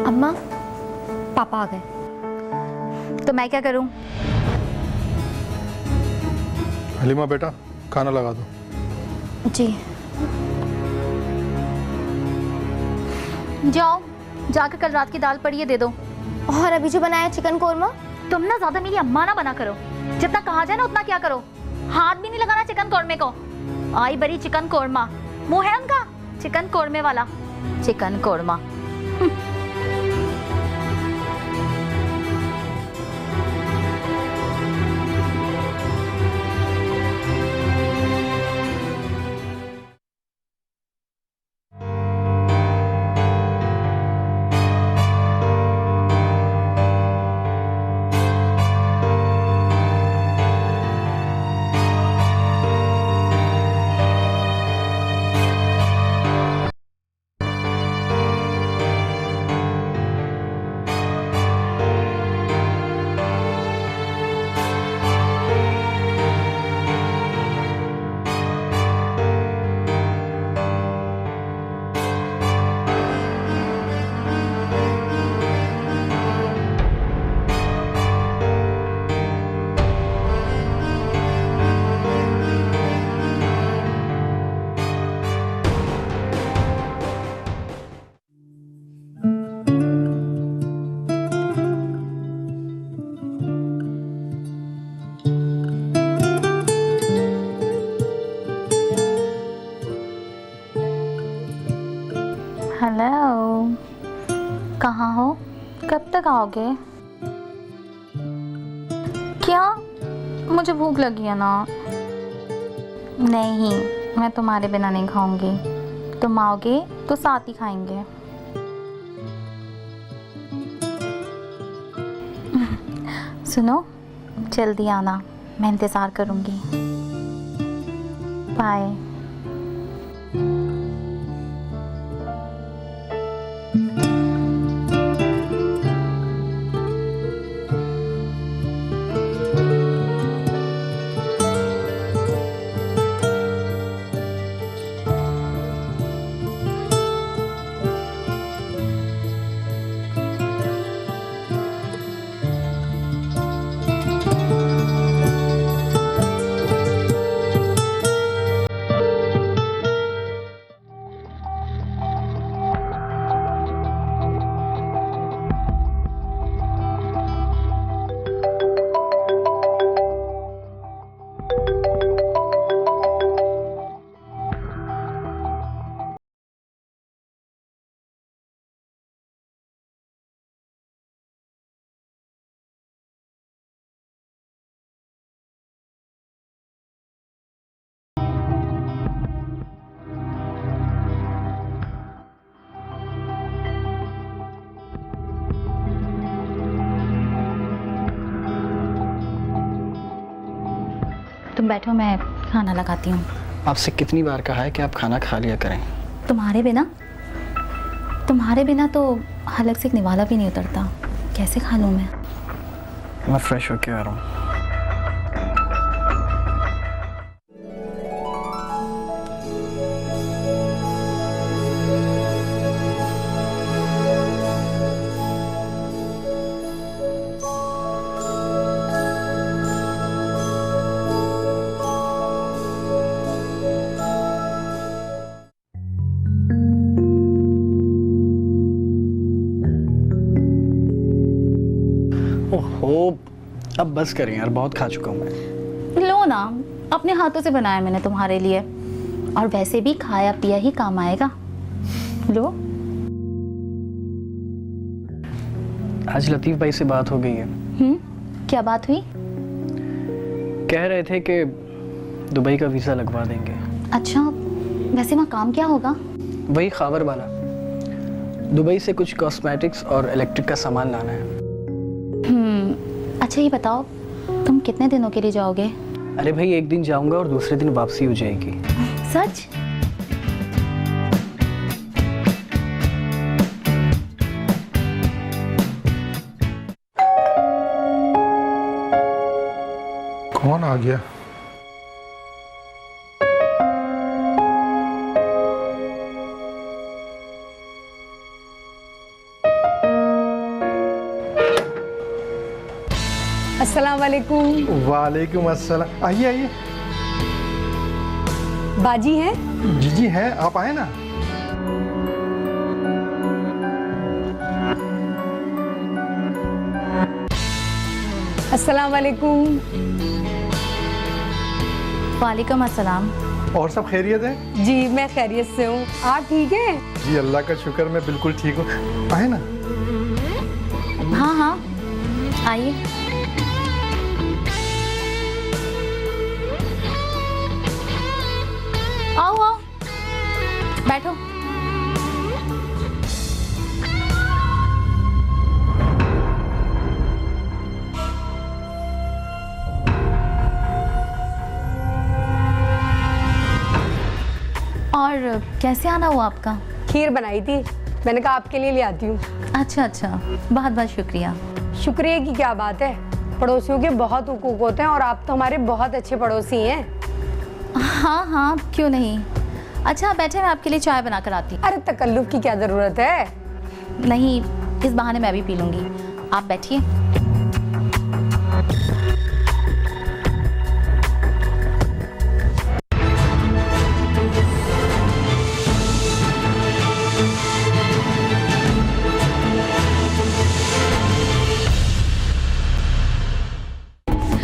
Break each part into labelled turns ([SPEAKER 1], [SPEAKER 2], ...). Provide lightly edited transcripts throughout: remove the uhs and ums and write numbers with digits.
[SPEAKER 1] अम्मा, पापा आ गए।
[SPEAKER 2] तो मैं क्या करूं?
[SPEAKER 3] हलीमा बेटा, खाना लगा दो।
[SPEAKER 1] जी।
[SPEAKER 2] जाओ, जाकर कल रात की दाल पड़ी है दे दो।
[SPEAKER 1] और अभी जो बनाया चिकन कोरमा।
[SPEAKER 2] तुम ना ज्यादा मेरी अम्मा ना बना करो, जितना कहा जाए ना उतना क्या करो। हाथ भी नहीं लगाना चिकन कोरमे को। आई बड़ी चिकन कोरमा, मुंह है उनका चिकन कोरमे वाला। चिकन कोरमा। हेलो, कहाँ हो? कब तक आओगे? क्या? मुझे भूख लगी है ना। नहीं, मैं तुम्हारे बिना नहीं खाऊंगी। तुम आओगे तो साथ ही खाएंगे। सुनो, जल्दी आना, मैं इंतज़ार करूंगी। बाय। तुम बैठो, मैं खाना लगाती हूँ।
[SPEAKER 4] आपसे कितनी बार कहा है कि आप खाना खा लिया करें।
[SPEAKER 2] तुम्हारे बिना तो हलक से एक निवाला भी नहीं उतरता। कैसे खा लूँ
[SPEAKER 4] मैं फ्रेश होके आ रहा हूँ। ओहो, अब बस करें यार, बहुत खा चुका हूँ मैं।
[SPEAKER 2] लो ना, अपने हाथों से बनाया मैंने तुम्हारे लिए, और वैसे भी खाया पिया ही काम आएगा। लो।
[SPEAKER 4] आज लतीफ़ भाई से बात हो गई है।
[SPEAKER 2] क्या बात हुई?
[SPEAKER 4] कह रहे थे कि दुबई का वीज़ा लगवा देंगे।
[SPEAKER 2] अच्छा, वैसे वहाँ काम क्या होगा?
[SPEAKER 4] वही ख़ावर वाला। दुबई से कुछ कॉस्मेटिक्स और इलेक्ट्रिक का सामान लाना है।
[SPEAKER 2] अच्छा ये बताओ, तुम कितने दिनों के लिए जाओगे?
[SPEAKER 4] अरे भाई, एक दिन जाऊंगा और दूसरे दिन वापसी हो जाएगी।
[SPEAKER 2] सच?
[SPEAKER 3] कौन आ गया?
[SPEAKER 5] अस्सलाम वालेकुम।
[SPEAKER 3] वालेकुम अस्सलाम। आइए आइए।
[SPEAKER 5] बाजी हैं?
[SPEAKER 3] जी हैं, आप आए ना।
[SPEAKER 5] अस्सलाम वालेकुम।
[SPEAKER 2] वालेकुम अस्सलाम।
[SPEAKER 3] और सब खैरियत है?
[SPEAKER 5] जी मैं खैरियत से हूँ, आप ठीक हैं?
[SPEAKER 3] जी अल्लाह का शुक्र, मैं बिल्कुल ठीक हूँ। आए ना।
[SPEAKER 2] हाँ हाँ आइए। आओ आओ बैठो। और कैसे आना हुआ आपका?
[SPEAKER 5] खीर बनाई थी, मैंने कहा आपके लिए ले आती हूँ।
[SPEAKER 2] अच्छा अच्छा, बहुत बहुत शुक्रिया।
[SPEAKER 5] शुक्रिया की क्या बात है, पड़ोसियों के बहुत हुकूक होते हैं और आप तो हमारे बहुत अच्छे पड़ोसी हैं।
[SPEAKER 2] हाँ हाँ क्यों नहीं। अच्छा बैठे, मैं आपके लिए चाय बना कर आती हूँ।
[SPEAKER 5] अरे तकल्लुफ की क्या ज़रूरत है।
[SPEAKER 2] नहीं, इस बहाने मैं भी पी लूँगी, आप बैठिए।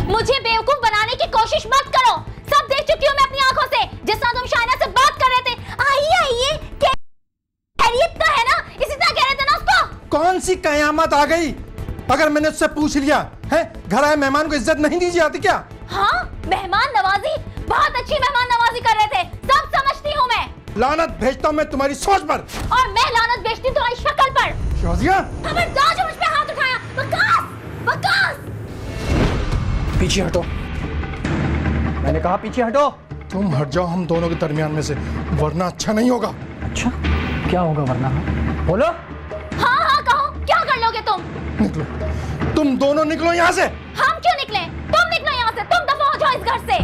[SPEAKER 2] मुझे बेवकूफ बनाने की कोशिश मत करो, सब देख चुकी हूँ मैं अपनी आंखों से। जिस तरह तुम शायना से बात कर रहे थे, आइए आइए, खैरियत तो है ना, इसी तरह कह रहे थे ना उसको।
[SPEAKER 3] कौन सी कयामत आ गई? अगर मैंने उससे पूछ लिया है, घर आए मेहमान को इज्जत नहीं दी जाती क्या?
[SPEAKER 2] हाँ मेहमान नवाजी, बहुत अच्छी मेहमान नवाजी कर रहे थे, सब समझती हूँ मैं।
[SPEAKER 3] लानत भेजता हूँ मैं तुम्हारी सोच पर।
[SPEAKER 2] और मैं लानत भेजती हूँ तुम्हारी शक्ल पर।
[SPEAKER 3] शाजिया,
[SPEAKER 2] खबरदार जो मुझ पे हाथ उठाया। वकास, वकास।
[SPEAKER 4] पीछे हटो, मैंने कहा पीछे हटो।
[SPEAKER 3] तुम हट जाओ हम दोनों के दरमियान में से, वरना अच्छा नहीं होगा।
[SPEAKER 4] अच्छा क्या होगा वरना? बोलो।
[SPEAKER 2] हाँ हाँ कहो, क्या कर लोगे तुम?
[SPEAKER 3] निकलो, तुम दोनों निकलो यहाँ से।
[SPEAKER 2] हम क्यों निकले? तुम निकलो यहाँ से, तुम दफा हो जाओ इस घर से।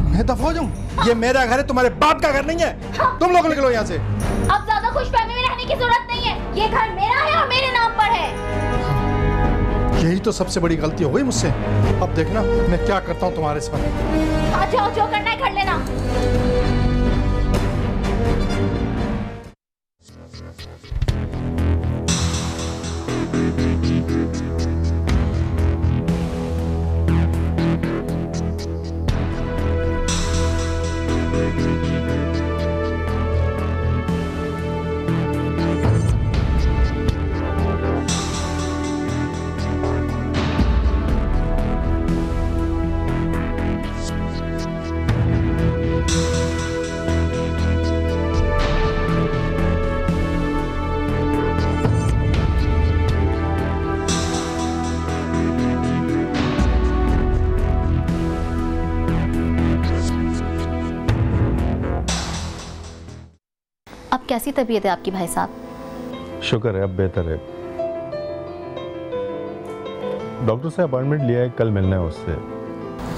[SPEAKER 3] मैं दफा हो जाऊँ? ये मेरा घर है, तुम्हारे बाप का घर नहीं है। तुम लोग निकलो यहाँ से।
[SPEAKER 2] अब ज्यादा खुशफहमी में रहने की जरूरत नहीं है, ये घर मेरा है और मेरे नाम पर है।
[SPEAKER 3] यही तो सबसे बड़ी गलती हो गई मुझसे। अब देखना मैं क्या करता हूँ तुम्हारे साथ।
[SPEAKER 2] हाँ जो जो करना है कर लेना। अब कैसी तबीयत है आपकी भाई साहब?
[SPEAKER 6] शुक्र है, अब बेहतर है। डॉक्टर से अपॉइंटमेंट लिया है, कल मिलना है उससे।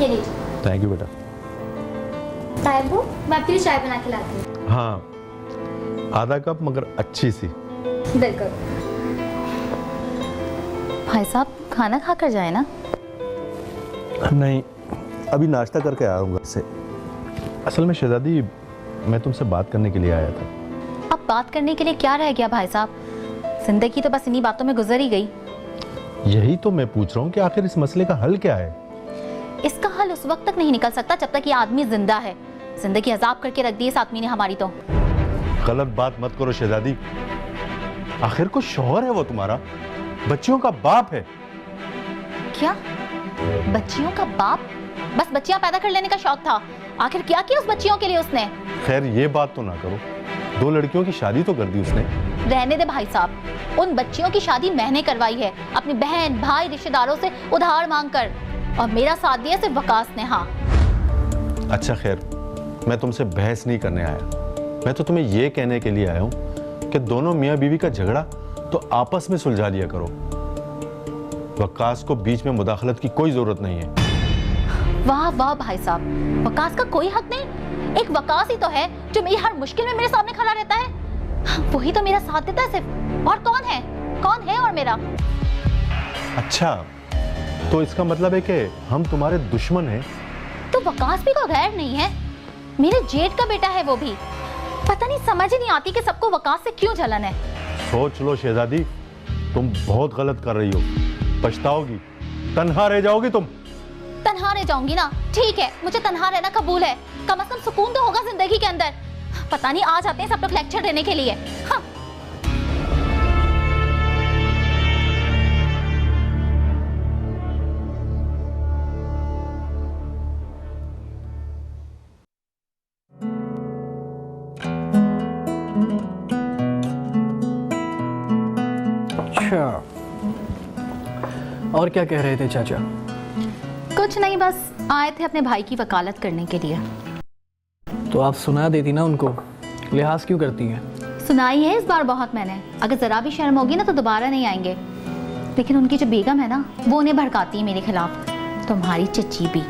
[SPEAKER 1] ये लीजिए।
[SPEAKER 6] थैंक यू बेटा।
[SPEAKER 1] साहिबू, मैं आपके लिए चाय बना के लाती हूँ।
[SPEAKER 6] हाँ आधा कप, मगर अच्छी सी।
[SPEAKER 1] बिल्कुल।
[SPEAKER 2] भाई साहब खाना खा कर जाए ना।
[SPEAKER 6] नहीं, अभी नाश्ता करके आया हूँ घर से। असल में शहजादी, मैं तुमसे बात करने के लिए आया था।
[SPEAKER 2] अब बात करने के लिए क्या रह गया भाई साहब? जिंदगी तो बस इन्हीं बातों में गुजर ही गई।
[SPEAKER 6] यही तो मैं पूछ रहा हूँ कि आखिर इस मसले का हल क्या है?
[SPEAKER 2] इसका हल उस वक्त तक नहीं निकल सकता जब तक ये आदमी जिंदा है। जिंदगी अजाब करके रख दी इस आदमी ने हमारी तो।
[SPEAKER 6] गलत बात मत करो शहजादी, आखिर को शौहर है वो तुम्हारा, बच्चियों का बाप है।
[SPEAKER 2] क्या बच्चियों का बाप? बस बच्चियां पैदा कर लेने का शौक था, आखिर क्या किया उस बच्चियों के लिए उसने?
[SPEAKER 6] खैर ये बात तो ना करो, 2 लड़कियों की शादी तो कर दी उसने।
[SPEAKER 2] रहने दे भाई साहब, उन बच्चियों की शादी मैंने करवाई है अपनी बहन भाई रिश्तेदारों से उधार मांगकर, और मेरा साथ दिया सिर्फ वकास ने। हाँ
[SPEAKER 6] अच्छा खैर, मैं तुमसे बहस नहीं करने आया, मैं तो तुम्हें ये कहने के लिए आया हूँ कि दोनों मियाँ बीवी का झगड़ा तो आपस में सुलझा लिया करो। वकास को बीच में मुदाखलत की कोई जरूरत नहीं है।
[SPEAKER 2] वाह वाह भाई साहब, वकास का कोई हक नहीं? एक वकास ही तो है जो मेरी हर मुश्किल में मेरे सामने खड़ा रहता है, वही तो मेरा साथ देता है सिर्फ। और कौन है? कौन है और मेरा?
[SPEAKER 6] अच्छा तो इसका मतलब है कि हम तुम्हारे दुश्मन हैं।
[SPEAKER 2] तो वकास भी कोई गैर नहीं है, मेरे जेठ का बेटा है वो भी। पता नहीं, समझ ही नहीं आती कि सबको वकास से क्यों जलन है।
[SPEAKER 6] सोच लो शहजादी, तुम बहुत गलत कर रही हो, पछताओगी, तन्हा रह जाओगी तुम।
[SPEAKER 2] तन्हा रह जाऊंगी ना, ठीक है, मुझे तन्हा रहना कबूल है, कम से कम सुकून तो होगा जिंदगी के अंदर। पता नहीं आ जाते हैं सब लोग लेक्चर देने के लिए। हाँ।
[SPEAKER 4] अच्छा, और क्या कह रहे थे चाचा?
[SPEAKER 2] कुछ नहीं, बस आए थे अपने भाई की वकालत करने के लिए।
[SPEAKER 4] तो आप सुना देती ना उनको, लिहाज क्यों करती हैं?
[SPEAKER 2] सुनाई है इस बार बहुत मैंने, अगर जरा भी शर्म होगी ना तो दोबारा नहीं आएंगे। लेकिन उनकी जो बेगम है ना, वो उन्हें भड़काती है मेरे खिलाफ, तुम्हारी चची भी।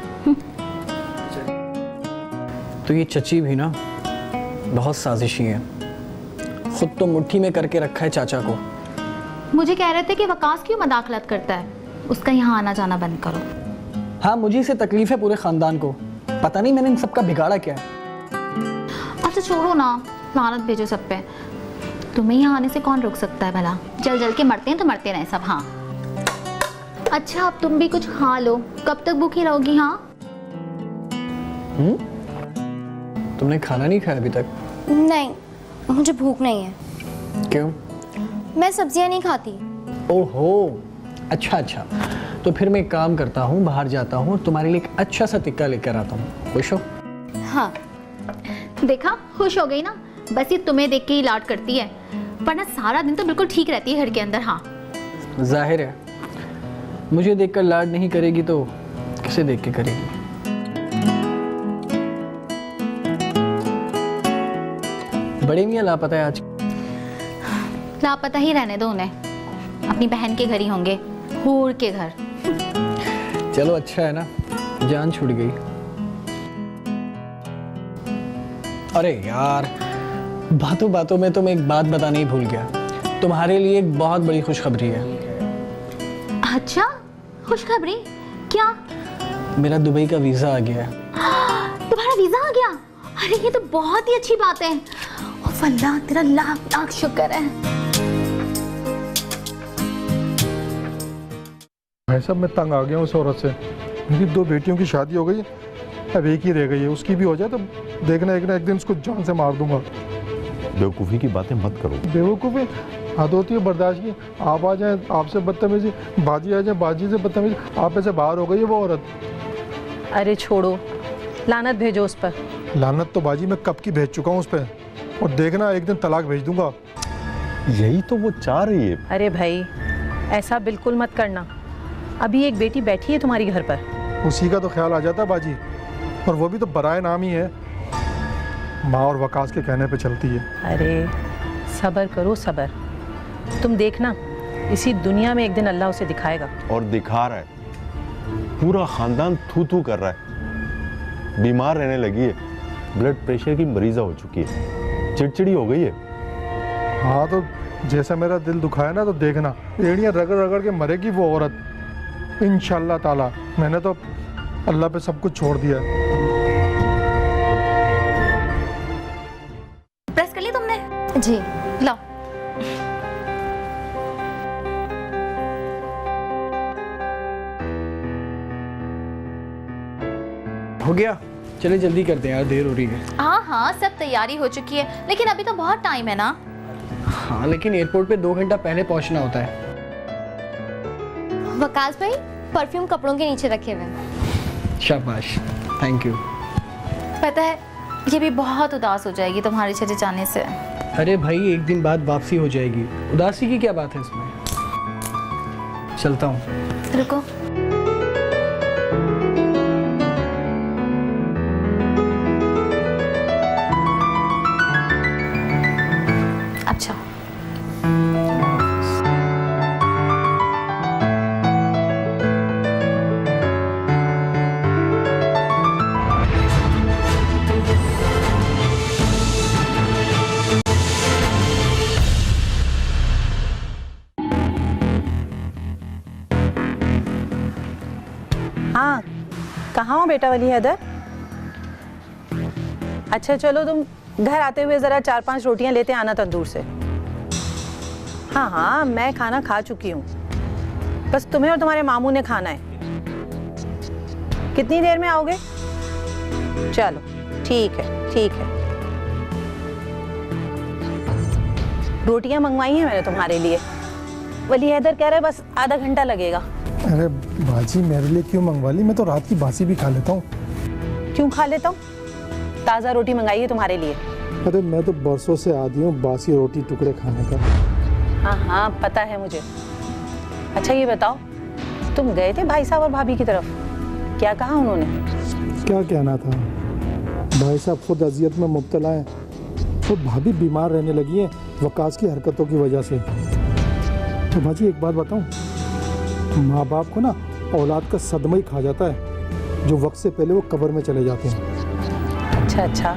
[SPEAKER 4] तो ये चची भी ना बहुत साजिशी है, खुद तो मुट्ठी में करके रखा है चाचा को।
[SPEAKER 2] मुझे कह रहे थे कि वकास क्यों मदाखलत करता है, उसका यहाँ आना जाना बंद करो।
[SPEAKER 4] हाँ, मुझे से तकलीफ है पूरे खानदान को, पता नहीं मैंने इन सबका बिगाड़ा क्या है।
[SPEAKER 2] अच्छा छोड़ो ना, लानत भेजो सब पे। तुम्हें यहाँ आने से कौन रोक सकता है भला? जल जल के मरते हैं तो मरते रहे सब। हाँ अच्छा, अब तुम भी कुछ खा लो, कब तक भूखी रहोगी? हाँ
[SPEAKER 4] तुमने खाना नहीं खाया अभी तक?
[SPEAKER 1] नहीं, मुझे भूख नहीं है।
[SPEAKER 4] क्यों?
[SPEAKER 1] मैं सब्जियां नहीं खाती।
[SPEAKER 4] ओहो, अच्छा, तो फिर मैं एक काम करता हूँ, बाहर जाता हूँ, तुम्हारे लिए एक अच्छा सा टिक्का लेकर आता हूँ, खुश हो?
[SPEAKER 1] हाँ।
[SPEAKER 2] देखा, खुश हो गई ना? बस ये तुम्हें देख के ही लाड करती है, वरना सारा दिन तो बिल्कुल ठीक रहती है घर के अंदर। हाँ
[SPEAKER 4] जाहिर है, मुझे देखकर लाड नहीं करेगी तो किसे देख के करेगी? बड़े मियाँ लापता है आज।
[SPEAKER 2] लापता ही रहने दो उन्हें, अपनी बहन के घर ही होंगे, हूर के घर।
[SPEAKER 4] चलो अच्छा है ना, जान छूट गई। अरे यार, बातों बातों में तो मैं एक बात बताने ही भूल गया, तुम्हारे लिए एक बहुत बड़ी खुशखबरी है।
[SPEAKER 2] अच्छा, खुशखबरी? क्या?
[SPEAKER 4] मेरा दुबई का वीजा आ गया है।
[SPEAKER 2] तुम्हारा वीजा आ गया? अरे ये तो बहुत ही अच्छी बात है। ओह अल्लाह, तेरा लाख लाख शुक्र है।
[SPEAKER 3] भाई साहब, मैं तंग आ गया उस औरत से। मेरी 2 बेटियों की शादी हो गई, अब एक ही रह गई है, उसकी भी हो जाए तो देखना एक ना एक दिन उसको जान से मार दूंगा।
[SPEAKER 6] बेवकूफ़ी की बातें मत करो।
[SPEAKER 3] बेवकूफ़ी हद होती है बर्दाश्त की। आप आ जाए आपसे बदतमीजी, बाजी आ जाए बाजी से बदतमीजी, आप ऐसे बाहर हो गई है वो औरत।
[SPEAKER 5] अरे छोड़ो, लानत भेजो उस पर।
[SPEAKER 3] लानत तो बाजी मैं कब की भेज चुका हूँ उस पर, और देखना एक दिन तलाक भेज दूंगा।
[SPEAKER 6] यही तो वो चाह रही है।
[SPEAKER 5] अरे भाई, ऐसा बिल्कुल मत करना, अभी एक बेटी बैठी है तुम्हारी घर पर।
[SPEAKER 3] उसी का तो ख्याल आ जाता है बाजी, और वो भी तो बराए नाम ही है, माँ और वकास के कहने पे चलती है।
[SPEAKER 5] अरे सब्र करो सब्र, तुम देखना इसी दुनिया में एक दिन अल्लाह उसे दिखाएगा।
[SPEAKER 6] और दिखा रहा है, पूरा खानदान थू थू कर रहा है, बीमार रहने लगी है, ब्लड प्रेशर की मरीजा हो चुकी है, चिड़चिड़ी हो गई है।
[SPEAKER 3] हाँ तो जैसा मेरा दिल दुखाया ना, तो देखना एड़ियाँ रगड़ रगड़ के मरेगी वो औरत, इंशाल्लाह ताला। मैंने तो अल्लाह पे सब कुछ छोड़ दिया।
[SPEAKER 2] प्रेस कर ली तुमने?
[SPEAKER 1] जी।
[SPEAKER 2] लो।
[SPEAKER 4] हो गया, चले जल्दी करते हैं यार, देर हो रही है।
[SPEAKER 2] हाँ, सब तैयारी हो चुकी है, लेकिन अभी तो बहुत टाइम है ना।
[SPEAKER 4] हाँ, लेकिन एयरपोर्ट पे 2 घंटा पहले पहुंचना होता है।
[SPEAKER 1] वकास भाई, परफ्यूम कपड़ों के नीचे रखे हुए हैं।
[SPEAKER 4] शाबाश, थैंक यू।
[SPEAKER 2] पता है, ये भी बहुत उदास हो जाएगी तुम्हारे चले जाने से।
[SPEAKER 4] अरे भाई, एक दिन बाद वापसी हो जाएगी, उदासी की क्या बात है इसमें। चलता हूँ।
[SPEAKER 2] रुको, अच्छा
[SPEAKER 5] हाँ, कहाँ हो बेटा वली हैदर? अच्छा चलो, तुम घर आते हुए ज़रा 4-5 रोटियां लेते आना तंदूर से। हाँ हाँ, मैं खाना खा चुकी हूँ, बस तुम्हें और तुम्हारे मामू ने खाना है। कितनी देर में आओगे? चलो ठीक है, ठीक है। रोटियां मंगवाई हैं मैंने तुम्हारे लिए। वली हैदर कह रहा है बस आधा घंटा लगेगा।
[SPEAKER 3] अरे बाजी, मेरे लिए क्यों मंगवा ली? मैं तो रात की बासी भी खा लेता हूँ।
[SPEAKER 5] क्यों खा लेता हूँ? ताज़ा रोटी मंगाई है तुम्हारे लिए।
[SPEAKER 3] अरे मैं तो बरसों से आदी हूँ बासी रोटी टुकड़े खाने का।
[SPEAKER 5] हाँ हाँ, पता है मुझे। अच्छा ये बताओ, तुम गए थे भाई साहब और भाभी की तरफ, क्या कहा उन्होंने?
[SPEAKER 3] क्या कहना था, भाई साहब खुद अजियत में मुब्तला हैं, तो भाभी बीमार रहने लगी हैं वकास की हरकतों की वजह से। तो बाजी एक बात बताऊं, माँ बाप को ना औलाद का सदमा ही खा जाता है जो वक्त से पहले वो कब्र में चले जाते हैं।
[SPEAKER 5] अच्छा अच्छा,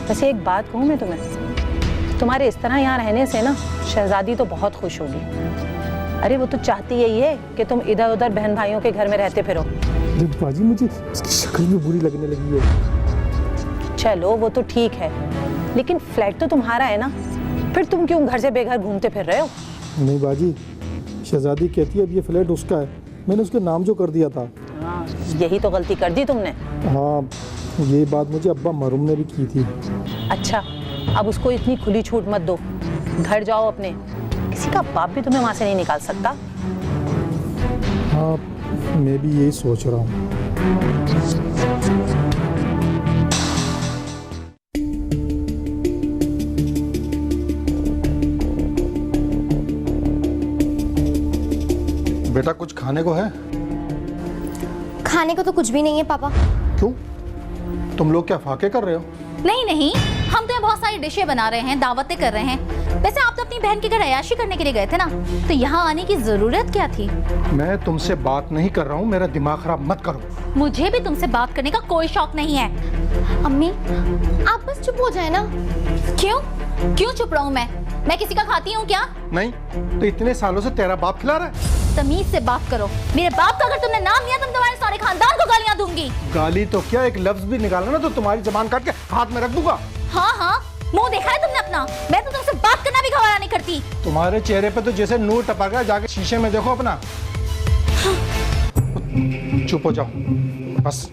[SPEAKER 5] वैसे एक बात कहूँ मैं तुम्हें, तुम्हारे इस तरह यहाँ रहने से ना शहजादी तो बहुत खुश होगी। अरे वो तो चाहती यही है कि तुम इधर उधर बहन भाइयों के घर में रहते फिरो।
[SPEAKER 3] अरे बाजी, मुझे इसकी शक्ल भी बुरी लगने लगी है।
[SPEAKER 5] चलो वो तो ठीक है, लेकिन फ्लैट तो तुम्हारा है ना, फिर तुम क्यों घर से बेघर घूमते फिर रहे हो?
[SPEAKER 3] नहीं बाजी, शहजादी कहती है अब ये फ्लैट उसका है, मैंने उसके नाम जो कर दिया था।
[SPEAKER 5] हाँ, यही तो गलती कर दी तुमने।
[SPEAKER 3] हाँ, ये बात मुझे अब्बा मरूम ने भी की थी।
[SPEAKER 5] अच्छा, अब उसको इतनी खुली छूट मत दो, घर जाओ अपने, किसी का बाप भी तुम्हें वहाँ से नहीं निकाल सकता।
[SPEAKER 3] हाँ, मैं भी यही सोच रहा हूँ। बेटा कुछ खाने को है?
[SPEAKER 1] खाने को तो कुछ भी नहीं है पापा।
[SPEAKER 3] क्यों, तुम लोग क्या फाके कर रहे हो?
[SPEAKER 2] नहीं नहीं, हम तो यहाँ बहुत सारी डिशें बना रहे हैं, दावतें कर रहे हैं। वैसे आप तो अपनी बहन के घर अयाशी करने के लिए गए थे ना, तो यहाँ आने की जरूरत क्या थी?
[SPEAKER 3] मैं तुमसे बात नहीं कर रहा हूँ, मेरा दिमाग खराब मत करो।
[SPEAKER 2] मुझे भी तुमसे बात करने का कोई शौक नहीं है।
[SPEAKER 1] अम्मी आप बस चुप हो जाए ना।
[SPEAKER 2] क्यों क्यों चुप रहूं मैं किसी का खाती हूँ क्या?
[SPEAKER 3] नहीं तो इतने सालों से तेरा बाप खिला रहा है?
[SPEAKER 2] तमीज से बात करो। मेरे बाप का अगर तुमने नाम लिया तो मैं तुम्हारे सारे खानदान को गालियां दूंगी।
[SPEAKER 3] गाली तो क्या, एक लफ्ज भी निकाला ना तो तुम्हारी जबान काट के हाथ में रख दूंगा।
[SPEAKER 2] हाँ हाँ, मुंह देखा है तुमने अपना? मैं तो तुमसे बात करना भी गवारा नहीं करती।
[SPEAKER 3] तुम्हारे चेहरे पे तो जैसे नूर टपक गया, जाके शीशे में देखो अपना। चुप हो जाओ बस।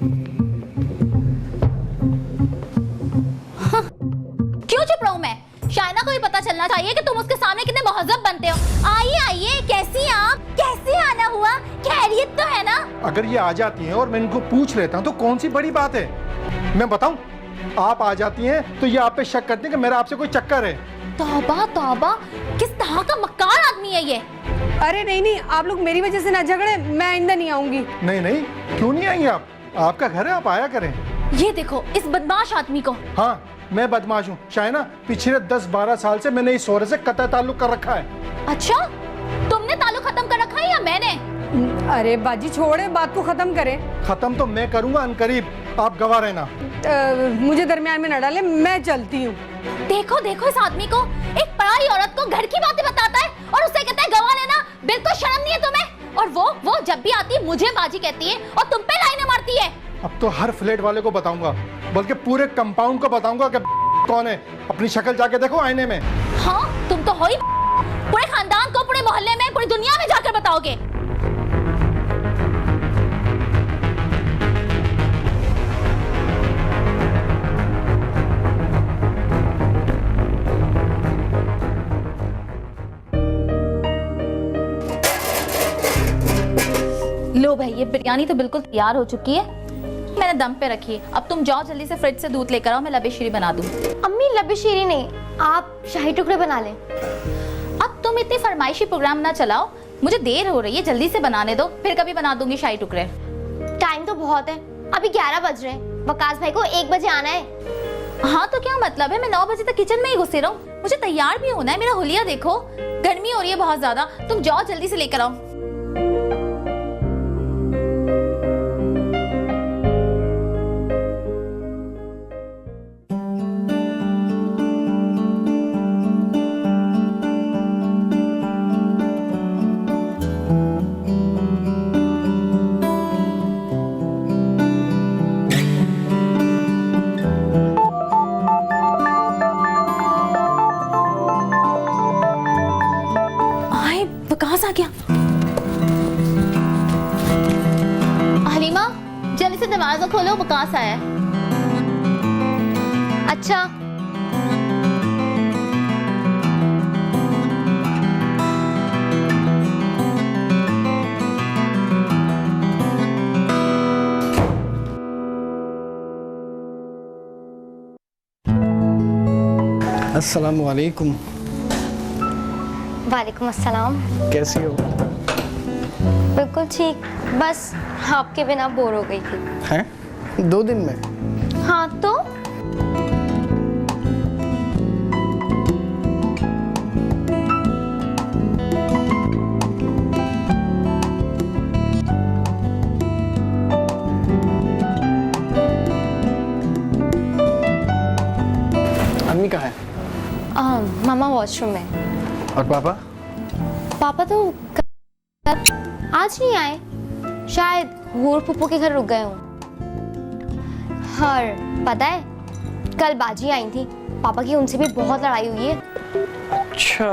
[SPEAKER 2] क्यों चुप रहूं मैं? शायना को भी पता चलना चाहिए कि तुम उसके सामने कितने मुहज्जब बनते हो। आइए आइए, कैसी आप? कैसे आना हुआ? खैरियत तो है ना?
[SPEAKER 3] अगर ये आ जाती हैं और मैं इनको पूछ लेता हूँ तो कौन सी बड़ी बात है? मैं बताऊं, आप आ जाती हैं तो ये आप पे शक करती हैं कि मेरा आपसे कोई चक्कर है।
[SPEAKER 2] तौबा तौबा, किस तरह का मक्कार आदमी है ये।
[SPEAKER 7] अरे नहीं नहीं, आप लोग मेरी वजह से ना झगड़े, मैं आइंदा नहीं आऊंगी।
[SPEAKER 3] नहीं नहीं, क्यों नहीं आएंगे आप? आपका घर है, आप आया करें।
[SPEAKER 2] ये देखो इस बदमाश आदमी को।
[SPEAKER 3] हाँ, मैं बदमाश हूँ शायना। पिछले 10-12 साल से मैंने इस औरत से कतई ताल्लुक कर रखा है।
[SPEAKER 2] अच्छा, तुमने ताल्लुक खत्म कर रखा है या मैंने?
[SPEAKER 7] अरे बाजी छोड़े, बात को खत्म करें।
[SPEAKER 3] खत्म तो मैं करूंगा अनकरीब, आप गवाह रहना।
[SPEAKER 7] मुझे दरमियान में न डाले, मैं चलती हूँ।
[SPEAKER 2] देखो देखो इस आदमी को, एक पराई औरत को घर की बातें बताता है और उससे कहता है गवाह लेना। बिल्कुल शर्म नहीं है तुम्हें? और वो जब भी आती है मुझे बाजी कहती है और तुम पे लाइनें मारती है।
[SPEAKER 3] अब तो हर फ्लैट वाले को बताऊंगा, बल्कि पूरे कंपाउंड को बताऊंगा कि कौन है। अपनी शक्ल जाके देखो आईने में।
[SPEAKER 2] हाँ, तुम तो हो ही। पूरे खानदान को, पूरे मोहल्ले में, पूरी दुनिया में जाकर बताओगे। लो भाई, ये बिरयानी तो बिल्कुल तैयार हो चुकी है, मैंने दम पे रखी है। अब तुम जाओ जल्दी से फ्रिज से दूध लेकर आओ, मैं लबे शीरी बना दूं।
[SPEAKER 1] अम्मी लबे शीरी नहीं, आप शाही टुकड़े बना लें।
[SPEAKER 2] अब तुम इतनी फरमाइशी प्रोग्राम ना चलाओ, मुझे देर हो रही है, जल्दी से बनाने दो, फिर कभी बना दूंगी शाही टुकड़े।
[SPEAKER 1] टाइम तो बहुत है, अभी 11 बज रहे हैं। वकास भाई को 1 बजे आना है।
[SPEAKER 2] हाँ तो क्या मतलब है, मैं 9 बजे तक किचन में ही घुसे रहूं? मुझे तैयार भी होना है, मेरा हुलिया देखो, गर्मी हो रही है बहुत ज्यादा। तुम जाओ जल्दी से लेकर आओ। वकास आ गया।
[SPEAKER 1] हलीमा जल्दी से दरवाजा खोलो, वकास आया है। अच्छा
[SPEAKER 4] अस्सलाम वालेकुम।
[SPEAKER 1] वालेकुम अस्सलाम।
[SPEAKER 4] कैसी हो?
[SPEAKER 1] बिल्कुल ठीक, बस आपके बिना बोर हो गई थी।
[SPEAKER 4] हैं? 2 दिन में?
[SPEAKER 1] हाँ तो
[SPEAKER 4] अम्मी कहाँ है?
[SPEAKER 1] मामा वॉशरूम में।
[SPEAKER 4] और पापा?
[SPEAKER 1] पापा तो आज नहीं आए, शायद हूर फूफू के घर रुक गए हों। और पता है कल बाजी आई थी, पापा की उनसे भी बहुत लड़ाई हुई है।
[SPEAKER 4] अच्छा।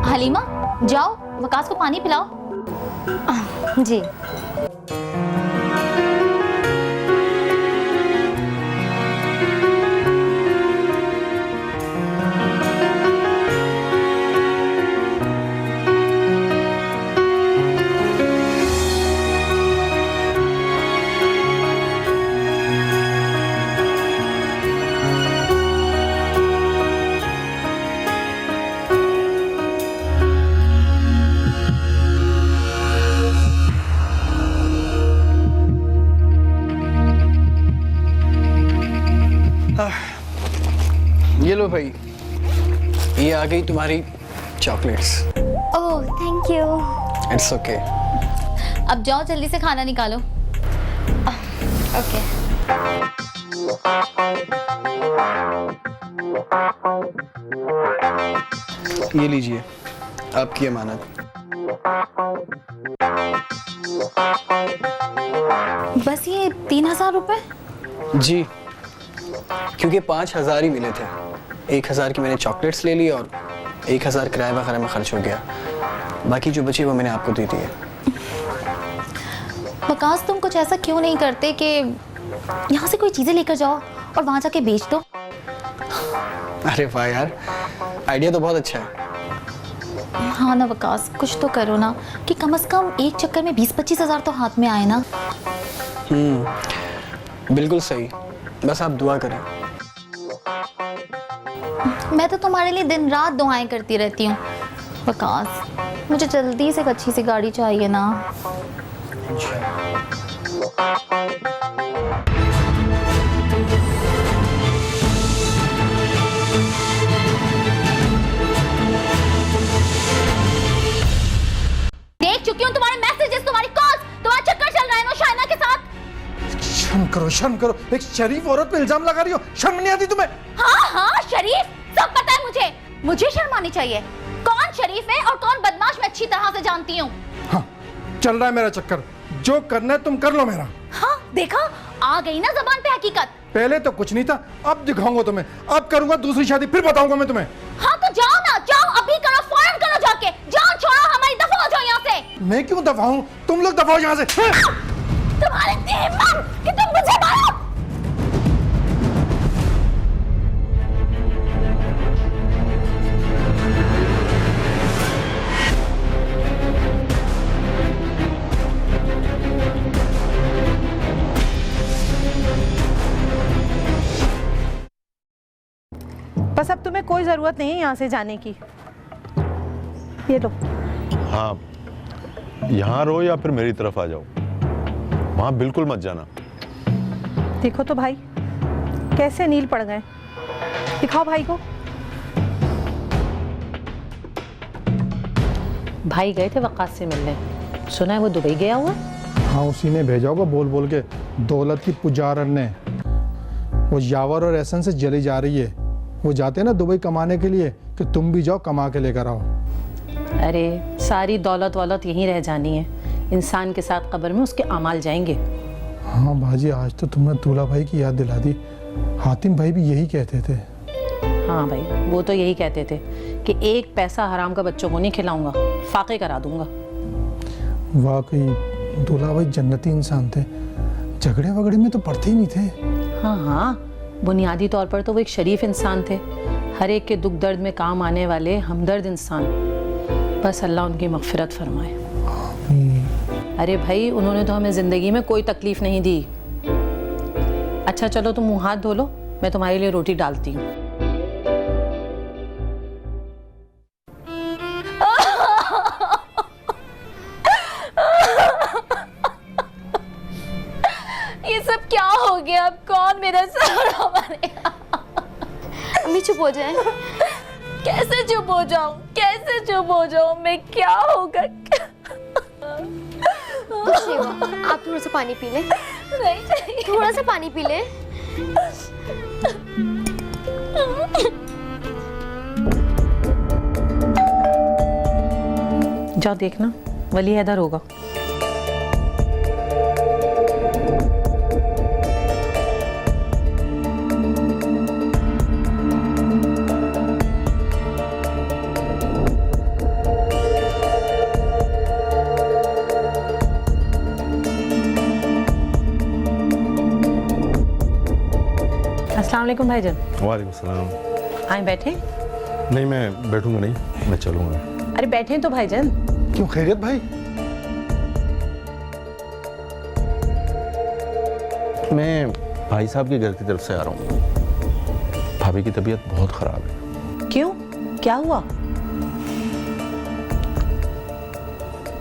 [SPEAKER 2] हलीमा जाओ वकास को पानी पिलाओ।
[SPEAKER 1] जी
[SPEAKER 4] ये लो भाई, ये आ गई तुम्हारी chocolates.
[SPEAKER 1] Oh thank you.
[SPEAKER 4] It's okay.
[SPEAKER 2] अब जाओ जल्दी से खाना निकालो।
[SPEAKER 1] ओके
[SPEAKER 4] ये लीजिए आपकी अमानत।
[SPEAKER 2] बस ये 3000 रुपए?
[SPEAKER 4] जी, क्योंकि 5000 ही मिले थे। 1000 की मैंने चॉकलेट्स ले ली और 1000 किराए वगैरह में खर्च हो गया। बाकी जो बचे वो मैंने आपको दे दिए।
[SPEAKER 2] वकास तुम कुछ ऐसा क्यों नहीं करते कि यहाँ से कोई चीजें लेकर जाओ और वहां जाके बेच दो?
[SPEAKER 4] अरे वाह यार, आइडिया तो बहुत अच्छा है।
[SPEAKER 2] हाँ ना वकास, कुछ तो करो ना, कि कम से कम एक चक्कर में 20-25 हजार तो हाथ में आए ना।
[SPEAKER 4] बिल्कुल सही, बस आप दुआ करें।
[SPEAKER 2] मैं तो तुम्हारे लिए दिन रात दुआएं करती रहती हूँ वकास। मुझे जल्दी से एक अच्छी सी गाड़ी चाहिए ना। देख चुकी हूँ तुम्हारे मैसेजेस, तुम्हारी कॉल्स, तुम्हारा चक्कर चल रहा है नौशाइना के साथ।
[SPEAKER 3] शर्म करो, एक शरीफ औरत पे इल्जाम लगा रही हो, शर्म नहीं आती तुम्हें?
[SPEAKER 2] हाँ हाँ शरीफ, सब पता है मुझे शर्म आनी चाहिए। कौन शरीफ है और कौन बदमाश मैं अच्छी तरह से जानती हूँ।
[SPEAKER 3] हाँ, चल रहा है मेरा चक्कर, जो करना है तुम कर लो मेरा।
[SPEAKER 2] हाँ देखा, आ गई ना जबान पे हकीकत।
[SPEAKER 3] पहले तो कुछ नहीं था, अब दिखाऊंगा तुम्हें। अब करूंगा दूसरी शादी, फिर बताऊंगा मैं तुम्हें।
[SPEAKER 2] हाँ तो जाओ ना, जाओ अभी करो, फौरन करो जाके। जाओ, छोड़ो हमारी, दफा हो जाओ यहाँ से।
[SPEAKER 3] मैं क्यों दफा हूँ? तुम लोग दफा हो यहाँ से।
[SPEAKER 2] तुम्हारे हिम्मत कि तुम मुझे मारो।
[SPEAKER 5] बस अब तुम्हें कोई जरूरत नहीं है यहाँ से जाने की। ये लो।
[SPEAKER 6] हाँ, यहाँ रहो या फिर मेरी तरफ आ जाओ, वहां बिल्कुल मत जाना।
[SPEAKER 5] देखो तो भाई कैसे नील पड़ गए, दिखाओ भाई को। भाई गए थे वकास से मिलने, सुना है वो दुबई गया हुआ।
[SPEAKER 3] हाँ उसी ने भेजा होगा बोल बोल के, दौलत की पुजारन ने। वो यावर और एहसन से जली जा रही है। वो जाते हैं ना दुबई कमाने के लिए कि तुम भी जाओ कमा के लेकर आओ।
[SPEAKER 5] अरे सारी दौलत वौलत यहीं रह जानी है, इंसान के साथ कब्र में उसके अमाल जाएंगे।
[SPEAKER 3] हाँ बाजी, आज तो तुमने दूल्हा भाई की याद दिला दी। हातिम भाई भी यही कहते थे।
[SPEAKER 5] हाँ भाई, वो तो यही कहते थे कि एक पैसा हराम का बच्चों को नहीं खिलाऊंगा, फाके करा दूंगा।
[SPEAKER 3] वाकई दूल्हा भाई जन्नती इंसान थे, झगड़े वगड़े में तो पड़ते ही नहीं थे।
[SPEAKER 5] हाँ हाँ, बुनियादी तौर पर तो वो एक शरीफ इंसान थे, हर एक के दुख दर्द में काम आने वाले हमदर्द इंसान। बस अल्लाह उनकी मग़फ़िरत फरमाए। अरे भाई, उन्होंने तो हमें ज़िंदगी में कोई तकलीफ़ नहीं दी। अच्छा चलो तुम मुँह हाथ धो लो, मैं तुम्हारे लिए रोटी डालती हूँ।
[SPEAKER 2] ये सब क्या हो गया? अब कौन मेरा सहारा बनेगा?
[SPEAKER 1] अम्मी चुप हो जाए।
[SPEAKER 2] कैसे चुप हो जाऊं? कैसे चुप हो जाऊं? मैं क्या होगा?
[SPEAKER 1] कुछ नहीं हुआ, आप थोड़ा सा पानी पी ले।
[SPEAKER 2] नहीं चाहिए।
[SPEAKER 1] थोड़ा सा पानी पी ले।
[SPEAKER 5] जाओ देखना, वली हैदर होगा। अस्सलाम वालेकुम भाईजान।
[SPEAKER 6] वालेकुम सलाम।
[SPEAKER 5] आए बैठे।
[SPEAKER 6] नहीं मैं बैठूंगा नहीं, मैं चलूंगा।
[SPEAKER 5] अरे बैठे तो भाईजान।
[SPEAKER 3] क्यों, खैरियत भाई?
[SPEAKER 6] मैं भाई साहब के घर की तरफ से आ रहा हूँ। भाभी की तबीयत बहुत ख़राब है।
[SPEAKER 5] क्यों, क्या हुआ?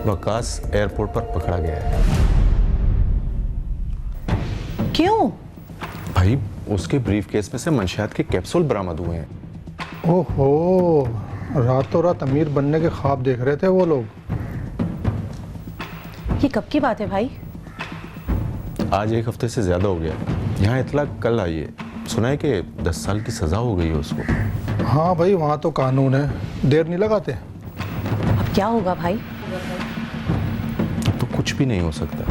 [SPEAKER 6] वकास एयरपोर्ट पर पकड़ा गया है।
[SPEAKER 5] क्यों?
[SPEAKER 6] भाई उसके ब्रीफकेस में से मंशियात के कैप्सूल बरामद हुए हैं।
[SPEAKER 3] ओहो, रातों रात अमीर बनने के ख्वाब देख रहे थे वो लोग।
[SPEAKER 5] ये कब की बात है भाई?
[SPEAKER 6] आज एक हफ्ते से ज़्यादा हो गया। यहाँ इतला कल आई है, सुना है कि 10 साल की सज़ा हो गई है उसको।
[SPEAKER 3] हाँ भाई, वहाँ तो कानून है, देर नहीं लगाते।
[SPEAKER 5] अब क्या होगा भाई?
[SPEAKER 6] अब तो कुछ भी नहीं हो सकता।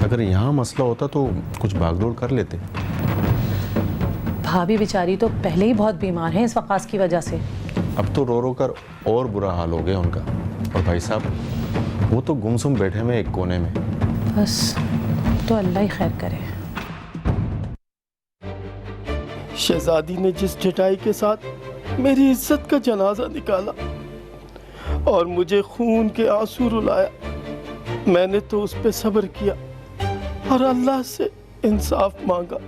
[SPEAKER 6] अगर यहाँ मसला होता तो कुछ भागदौड़ कर लेते।
[SPEAKER 5] भाभी बेचारी तो पहले ही बहुत बीमार हैं इस वकास की वजह से।
[SPEAKER 6] अब तो रो रो कर और बुरा हाल हो गया उनका। और भाई साहब वो तो गुमसुम बैठे हुए एक कोने में।
[SPEAKER 5] बस तो अल्लाह ही खैर करे।
[SPEAKER 8] शहजादी ने जिस ढिठाई के साथ मेरी इज्जत का जनाजा निकाला और मुझे खून के आंसू रुलाया, मैंने तो उस पे सब्र किया और अल्लाह से इंसाफ मांगा।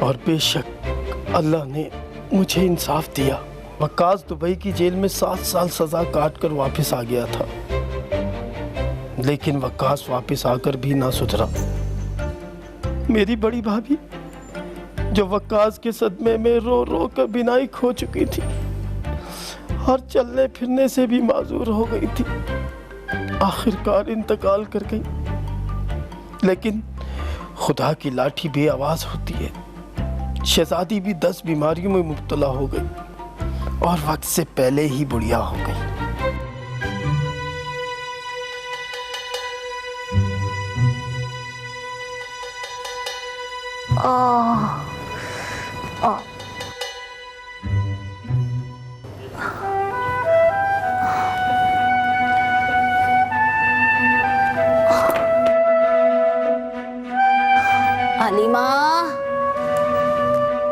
[SPEAKER 8] और बेशक अल्लाह ने मुझे इंसाफ दिया। वकास दुबई की जेल में 7 साल सजा काट कर वापस आ गया था, लेकिन वकास वापस आकर भी ना सुधरा। मेरी बड़ी भाभी जो वकास के सदमे में रो रो कर बिनाई खो चुकी थी और चलने फिरने से भी माजूर हो गई थी, आखिरकार इंतकाल कर गई। लेकिन खुदा की लाठी बेआवाज होती है। शहजादी भी 10 बीमारियों में मुब्तला हो गई और वक्त से पहले ही बुढ़िया हो गई।
[SPEAKER 2] हलीमा,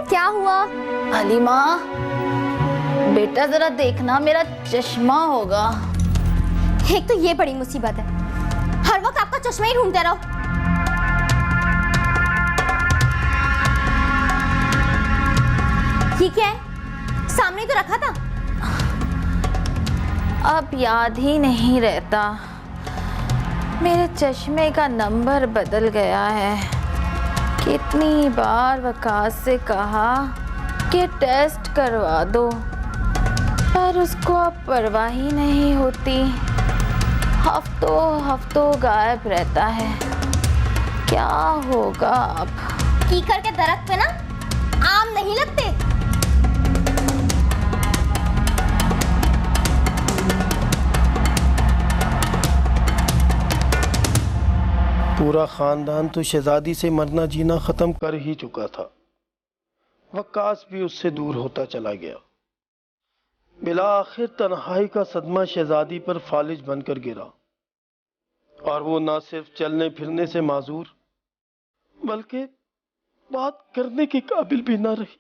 [SPEAKER 1] क्या हुआ?
[SPEAKER 2] हलीमा बेटा जरा देखना, मेरा चश्मा होगा।
[SPEAKER 1] एक तो ये बड़ी मुसीबत है, हर वक्त आपका चश्मा ही ढूंढते रहो। ये क्या है? सामने तो रखा था।
[SPEAKER 2] अब याद ही नहीं रहता। मेरे चश्मे का नंबर बदल गया है। कितनी बार वकास से कहा कि टेस्ट करवा दो, पर उसको अब परवाह ही नहीं होती।
[SPEAKER 1] हफ्तों हफ्तों गायब रहता है, क्या होगा अब?
[SPEAKER 2] कीकर के दरख्त पे ना आम नहीं लगते।
[SPEAKER 8] पूरा खानदान तो शहजादी से मरना जीना खत्म कर ही चुका था। वक्कास भी उससे दूर होता चला गया। बिला आखिर तन्हाई का सदमा शहजादी पर फालिज बनकर गिरा और वो ना सिर्फ चलने फिरने से माजूर बल्कि बात करने के काबिल भी ना रही।